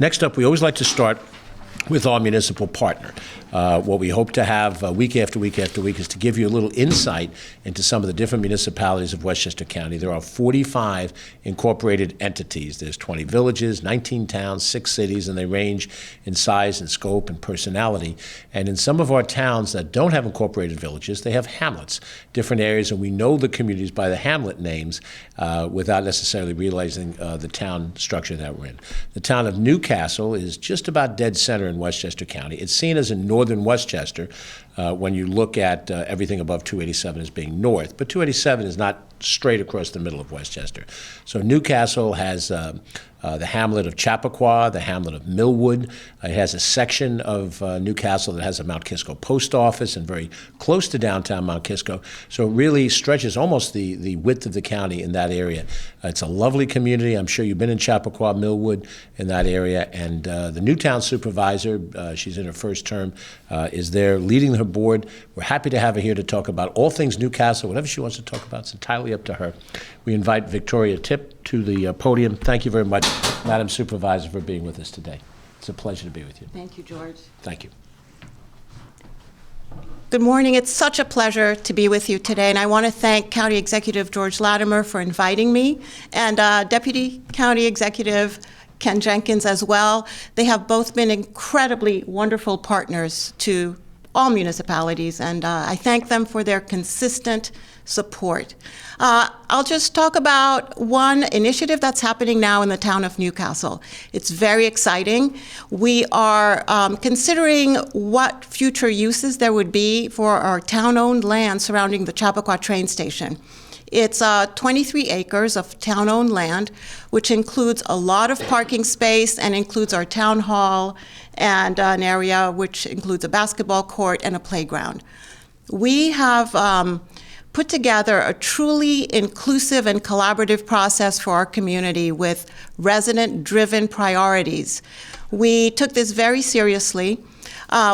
Next up, we always like to start with our municipal partner. What we hope to have week after week after week is to give you a little insight into some of the different municipalities of Westchester County. There are 45 incorporated entities. There's 20 villages, 19 towns, 6 cities, and they range in size and scope and personality. And in some of our towns that don't have incorporated villages, they have hamlets, different areas, and we know the communities by the hamlet names without necessarily realizing the town structure that we're in. The town of Newcastle is just about dead center in Westchester County. It's seen as in northern Westchester when you look at everything above 287 as being north, but 287 is not straight across the middle of Westchester. So Newcastle has the hamlet of Chappaqua, the hamlet of Millwood. It has a section of Newcastle that has a Mount Kisco post office and very close to downtown Mount Kisco. So it really stretches almost the width of the county in that area. It's a lovely community. I'm sure you've been in Chappaqua, Millwood, in that area. And the new town supervisor, she's in her first term, is there leading her board. We're happy to have her here to talk about all things Newcastle. Whatever she wants to talk about, it's entirely up to her. We invite Victoria Tipp to the podium. Thank you very much, Madam Supervisor, for being with us today. It's a pleasure to be with you. Thank you, George. Thank you. Good morning. It's such a pleasure to be with you today, and I want to thank County Executive George Latimer for inviting me, and Deputy County Executive Ken Jenkins as well. They have both been incredibly wonderful partners to all municipalities, and I thank them for their consistent support. I'll just talk about one initiative that's happening now in the town of Newcastle. It's very exciting. We are considering what future uses there would be for our town-owned land surrounding the Chappaqua train station. It's 23 acres of town-owned land, which includes a lot of parking space and includes our town hall and an area which includes a basketball court and a playground. We have put together a truly inclusive and collaborative process for our community with resident-driven priorities. We took this very seriously.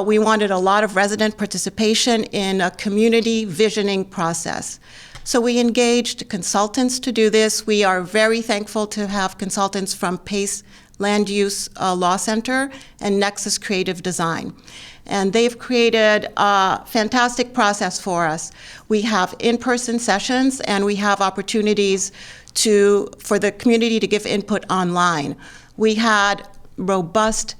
We wanted a lot of resident participation in a community visioning process. So we engaged consultants to do this. We are very thankful to have consultants from PACE Land Use Law Center and Nexus Creative Design. And they've created a fantastic process for us. We have in-person sessions and we have opportunities for the community to give input online. We had robust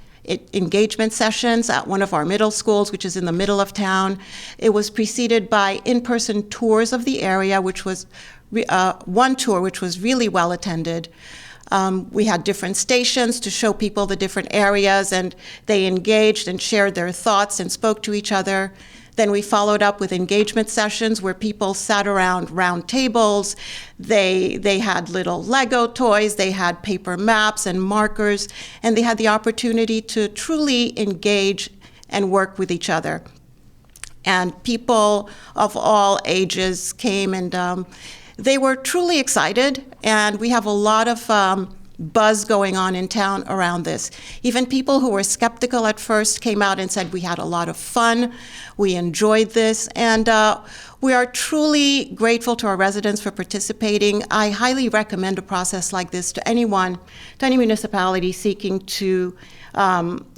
engagement sessions at one of our middle schools, which is in the middle of town. It was preceded by in-person tours of the area, which was one tour which was really well attended. We had different stations to show people the different areas, and they engaged and shared their thoughts and spoke to each other. Then we followed up with engagement sessions where people sat around round tables. They had little Lego toys, they had paper maps and markers, and they had the opportunity to truly engage and work with each other. And people of all ages came, and they were truly excited, and we have a lot of buzz going on in town around this. Even people who were skeptical at first came out and said we had a lot of fun, we enjoyed this, and we are truly grateful to our residents for participating. I highly recommend a process like this to anyone, to any municipality seeking to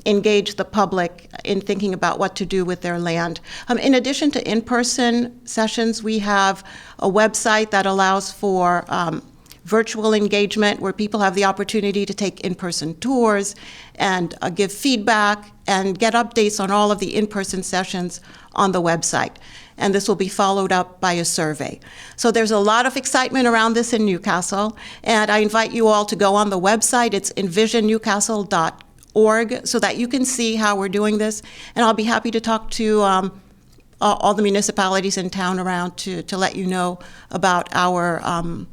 engage the public in thinking about what to do with their land. In addition to in-person sessions, we have a website that allows for virtual engagement where people have the opportunity to take in-person tours and give feedback and get updates on all of the in-person sessions on the website. And this will be followed up by a survey. So there's a lot of excitement around this in Newcastle, and I invite you all to go on the website. It's envisionnewcastle.org so that you can see how we're doing this. And I'll be happy to talk to all the municipalities in town around to let you know about our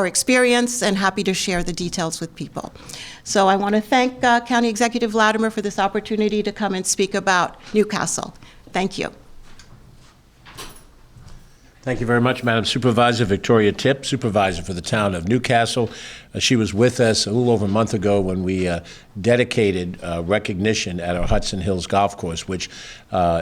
experience, and happy to share the details with people. So I want to thank County Executive Latimer for this opportunity to come and speak about Newcastle. Thank you. Thank you very much, Madam Supervisor. Victoria Tipp, Supervisor for the town of Newcastle. She was with us a little over a month ago when we dedicated recognition at our Hudson Hills Golf Course, which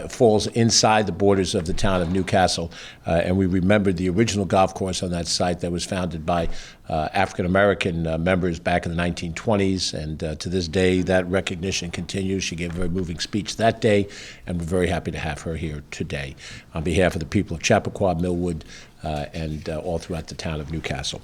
falls inside the borders of the town of Newcastle. And we remembered the original golf course on that site that was founded by African-American members back in the 1920s. And to this day, that recognition continues. She gave a very moving speech that day, and we're very happy to have her here today on behalf of the people of Chappaqua, Millwood, and all throughout the town of Newcastle.